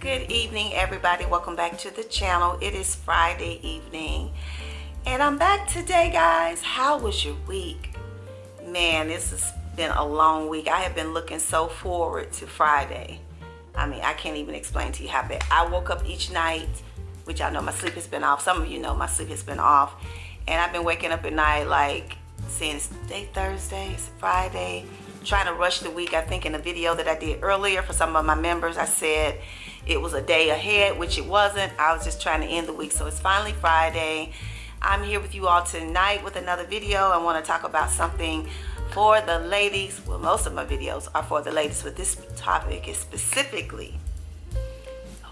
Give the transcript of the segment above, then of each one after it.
Good evening, everybody. Welcome back to the channel. It is Friday evening and I'm back today, guys. How was your week? Man, this has been a long week. I have been looking so forward to Friday. I mean, I can't even explain to you how bad. I woke up each night, which I know my sleep has been off. Some of you know my sleep has been off, and I've been waking up at night like saying it's today Thursday, it's Friday, trying to rush the week. I think in a video that I did earlier for some of my members, I said it was a day ahead, which it wasn't. I was just trying to end the week. So it's finally Friday. I'm here with you all tonight with another video. I want to talk about something for the ladies. Well, most of my videos are for the ladies, but this topic is specifically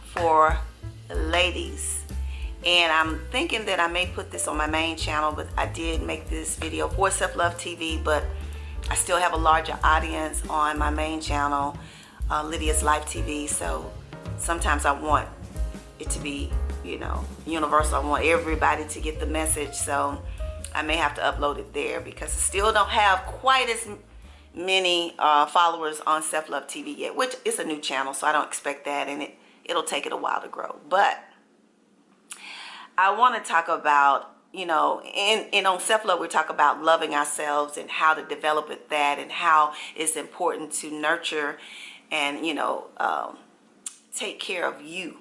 for the ladies. And I'm thinking that I may put this on my main channel, but I did make this video for Self-Love TV, but I still have a larger audience on my main channel, Lydia's Life TV. So sometimes I want it to be, universal. I want everybody to get the message. So I may have to upload it there because I still don't have quite as many followers on Self-Love TV yet, which is a new channel, so I don't expect that, and it'll take it a while to grow. But I want to talk about, and on Self-Love, we talk about loving ourselves and how to develop with that, and how it's important to nurture and, take care of you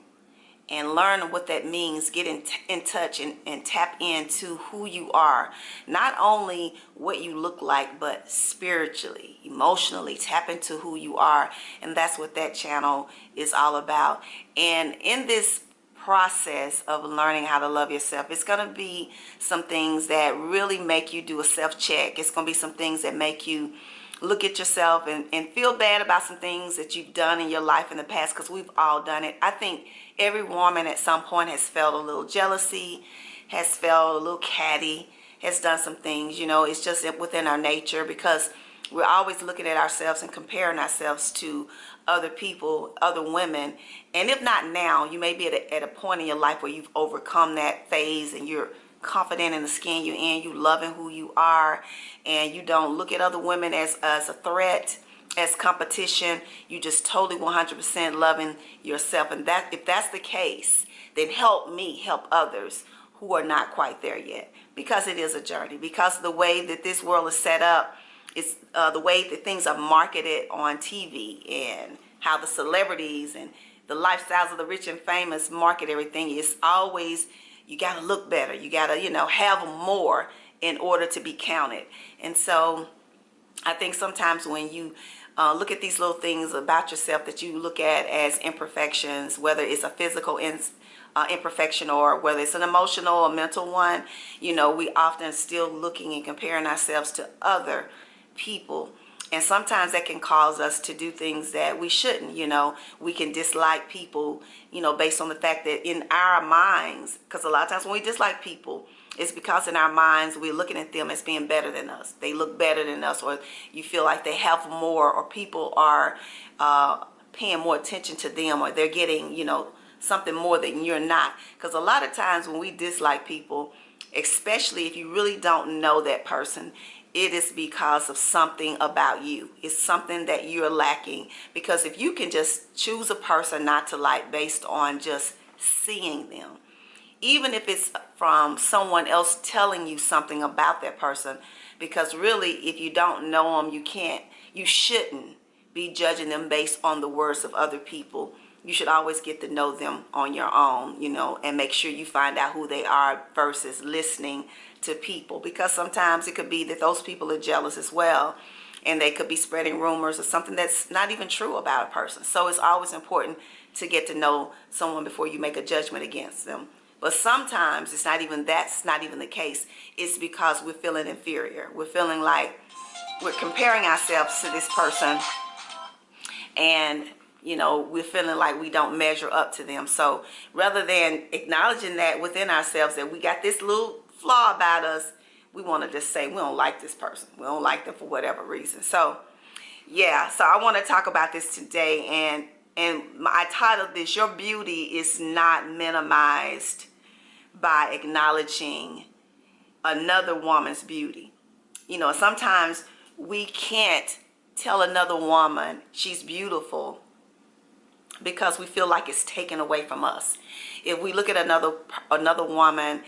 and learn what that means. Get in touch and tap into who you are. Not only what you look like, but spiritually, emotionally, tap into who you are. And that's what that channel is all about. And in this process of learning how to love yourself, it's going to be some things that really make you do a self-check. It's going to be some things that make you look at yourself and feel bad about some things that you've done in your life in the past, because we've all done it. I think every woman at some point has felt a little jealousy, has felt a little catty, has done some things. It's just within our nature, because we're always looking at ourselves and comparing ourselves to other people, other women. And if not now, you may be at a point in your life where you've overcome that phase and you're confident in the skin you're in, you loving who you are, and you don't look at other women as a threat, as competition. You just totally 100% loving yourself. And that, if that's the case, then help me help others who are not quite there yet, because it is a journey. Because of the way that this world is set up, it's the way that things are marketed on TV, and how the celebrities and the lifestyles of the rich and famous market everything. It's always, you got to look better. You got to, have more in order to be counted. And so I think sometimes when you look at these little things about yourself that you look at as imperfections, whether it's a physical imperfection or whether it's an emotional or mental one, we often still looking and comparing ourselves to other people. And sometimes that can cause us to do things that we shouldn't. We can dislike people, based on the fact that in our minds, because a lot of times when we dislike people, it's because in our minds we're looking at them as being better than us. They look better than us, or you feel like they have more, or people are paying more attention to them, or they're getting, something more than you're not. Because a lot of times when we dislike people, especially if you really don't know that person, it is because of something about you. It's something that you're lacking. Because if you can just choose a person not to like based on just seeing them, even if it's from someone else telling you something about that person, because really if you don't know them, you shouldn't be judging them based on the words of other people. You should always get to know them on your own, and make sure you find out who they are versus listening to people. Because sometimes it could be that those people are jealous as well, and they could be spreading rumors or something that's not even true about a person. So it's always important to get to know someone before you make a judgment against them. But sometimes that's not even the case. It's because we're feeling inferior. We're feeling like we're comparing ourselves to this person, and we're feeling like we don't measure up to them. So rather than acknowledging that within ourselves, that we got this little flaw about us, we want to just say we don't like this person. We don't like them for whatever reason. So yeah, so I want to talk about this today, and I titled this, Your Beauty is Not Minimized by Acknowledging Another Woman's Beauty. Sometimes we can't tell another woman she's beautiful because we feel like it's taken away from us. If we look at another woman,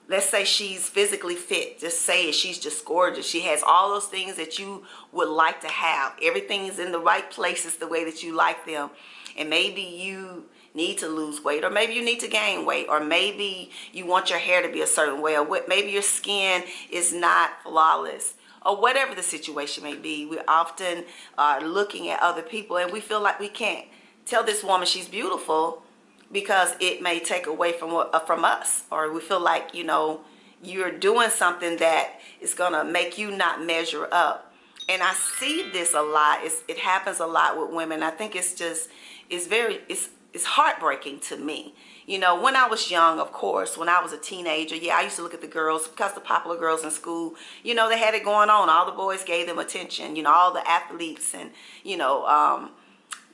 let's say she's physically fit, just say it, she's just gorgeous, she has all those things that you would like to have, everything is in the right places the way that you like them, and maybe you need to lose weight, or maybe you need to gain weight, or maybe you want your hair to be a certain way, or maybe your skin is not flawless, or whatever the situation may be. We often are looking at other people and we feel like we can't tell this woman she's beautiful because it may take away from us, or we feel like, you know, you're doing something that is gonna make you not measure up. And I see this a lot. It happens a lot with women. I think it's heartbreaking to me. You know, when I was young, of course, when I was a teenager, yeah, I used to look at the girls, because the popular girls in school, you know, they had it going on. All the boys gave them attention, you know, all the athletes and, you know,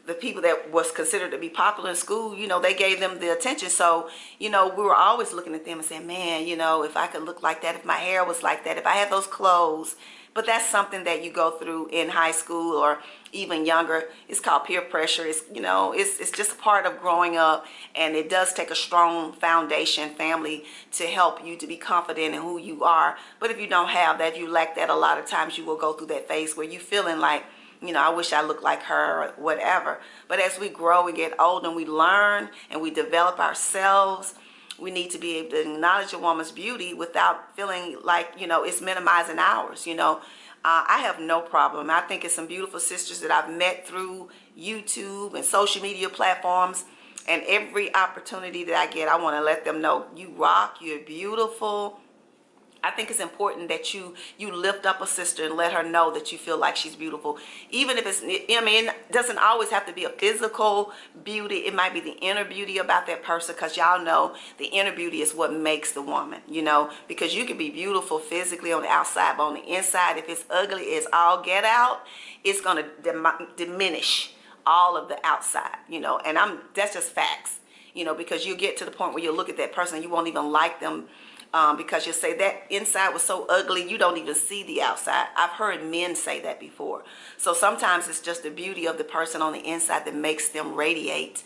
the people that was considered to be popular in school, you know, they gave them the attention. So, you know, we were always looking at them and saying, man, you know, if I could look like that, if my hair was like that, if I had those clothes. But that's something that you go through in high school or even younger. It's called peer pressure. It's, you know, it's just a part of growing up, and it does take a strong foundation, family, to help you to be confident in who you are. But if you don't have that, if you lack that, a lot of times you will go through that phase where you feeling like, you know, I wish I looked like her or whatever. But as we grow and get older and we learn and we develop ourselves, we need to be able to acknowledge a woman's beauty without feeling like, you know, it's minimizing ours. You know, I have no problem. I think it's some beautiful sisters that I've met through YouTube and social media platforms. And every opportunity that I get, I want to let them know, you rock, you're beautiful. I think it's important that you lift up a sister and let her know that you feel like she's beautiful. Even if it's, I mean, it doesn't always have to be a physical beauty. It might be the inner beauty about that person, because y'all know the inner beauty is what makes the woman, you know, because you can be beautiful physically on the outside, but on the inside, if it's ugly as all get out, it's going to diminish all of the outside, you know, and that's just facts, you know, because you get to the point where you look at that person and you won't even like them. Because you say that inside was so ugly, you don't even see the outside. I've heard men say that before. So sometimes it's just the beauty of the person on the inside that makes them radiate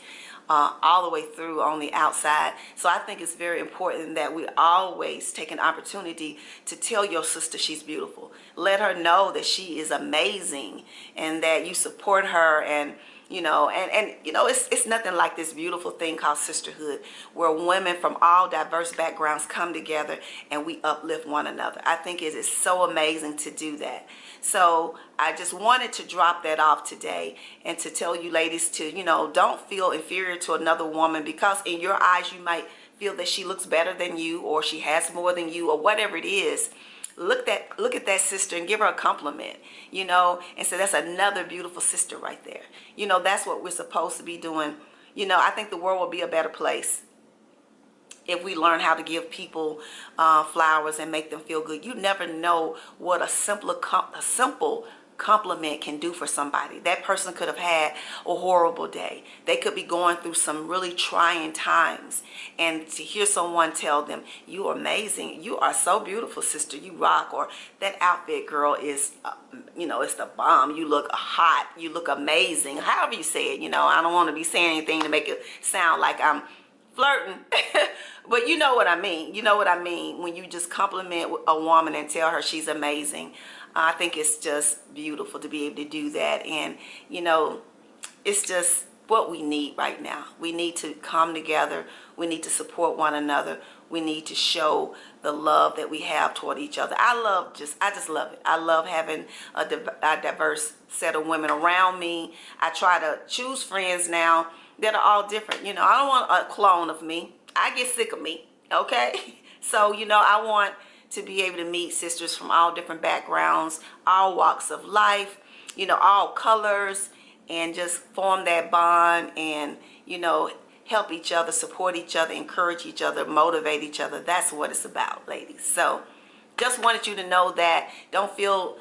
all the way through on the outside. So I think it's very important that we always take an opportunity to tell your sister she's beautiful. Let her know that she is amazing and that you support her, and you know, and you know, it's nothing like this beautiful thing called sisterhood, where women from all diverse backgrounds come together and we uplift one another. I think it is so amazing to do that. So I just wanted to drop that off today and to tell you ladies to, you know, don't feel inferior to another woman because in your eyes you might feel that she looks better than you, or she has more than you, or whatever it is. Look at that sister and give her a compliment, you know, and so that's another beautiful sister right there. You know, that's what we're supposed to be doing. You know, I think the world will be a better place if we learn how to give people flowers and make them feel good. You never know what a simple compliment can do for somebody. That person could have had a horrible day. They could be going through some really trying times, and to hear someone tell them, you are amazing, you are so beautiful, sister, you rock, or that outfit, girl, is you know, it's the bomb, you look hot, you look amazing, however you say it. You know, I don't want to be saying anything to make it sound like I'm flirting, but you know what I mean. You know what I mean when you just compliment a woman and tell her she's amazing. I think it's just beautiful to be able to do that. And you know, it's just what we need right now. We need to come together. We need to support one another. We need to show the love that we have toward each other. I just love it. I love having a diverse set of women around me. I try to choose friends now that are all different. You know, I don't want a clone of me. I get sick of me, okay? So, you know, I want to be able to meet sisters from all different backgrounds, all walks of life, you know, all colors, and just form that bond and, you know, help each other, support each other, encourage each other, motivate each other. That's what it's about, ladies. So just wanted you to know that. Don't feel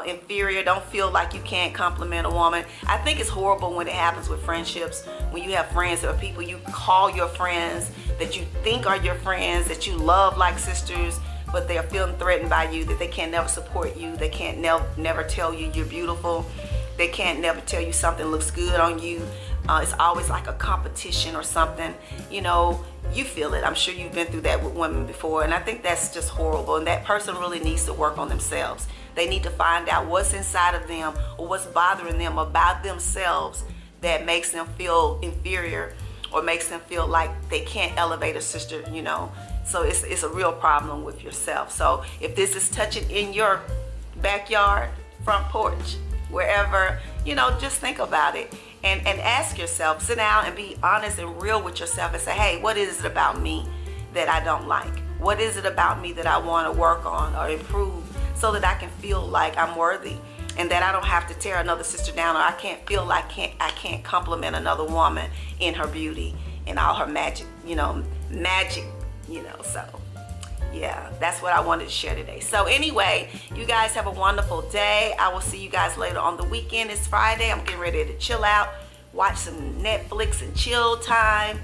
inferior. Don't feel like you can't compliment a woman. I think it's horrible when it happens with friendships, when you have friends or people you call your friends, that you think are your friends, that you love like sisters, but they are feeling threatened by you, that they can't never support you, they can't never tell you you're beautiful, they can't never tell you something looks good on you. It's always like a competition or something. You know, you feel it. I'm sure you've been through that with women before, and I think that's just horrible. And that person really needs to work on themselves. They need to find out what's inside of them or what's bothering them about themselves that makes them feel inferior or makes them feel like they can't elevate a sister, you know. So it's a real problem with yourself. So if this is touching in your backyard, front porch, wherever, you know, just think about it and ask yourself, sit down and be honest and real with yourself and say, hey, what is it about me that I don't like? What is it about me that I want to work on or improve so that I can feel like I'm worthy and that I don't have to tear another sister down, or I can't feel like I can't compliment another woman in her beauty and all her magic, you know, so yeah, that's what I wanted to share today. So anyway, you guys have a wonderful day. I will see you guys later on the weekend. It's Friday. I'm getting ready to chill out, watch some Netflix and chill time.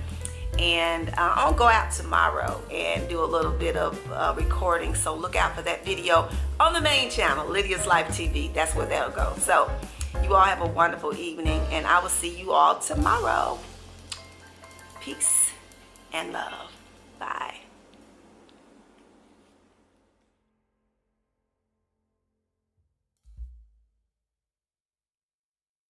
And I'll go out tomorrow and do a little bit of recording. So look out for that video on the main channel, Lydia's Life TV. That's where that'll go. So you all have a wonderful evening, and I will see you all tomorrow. Peace and love. Bye.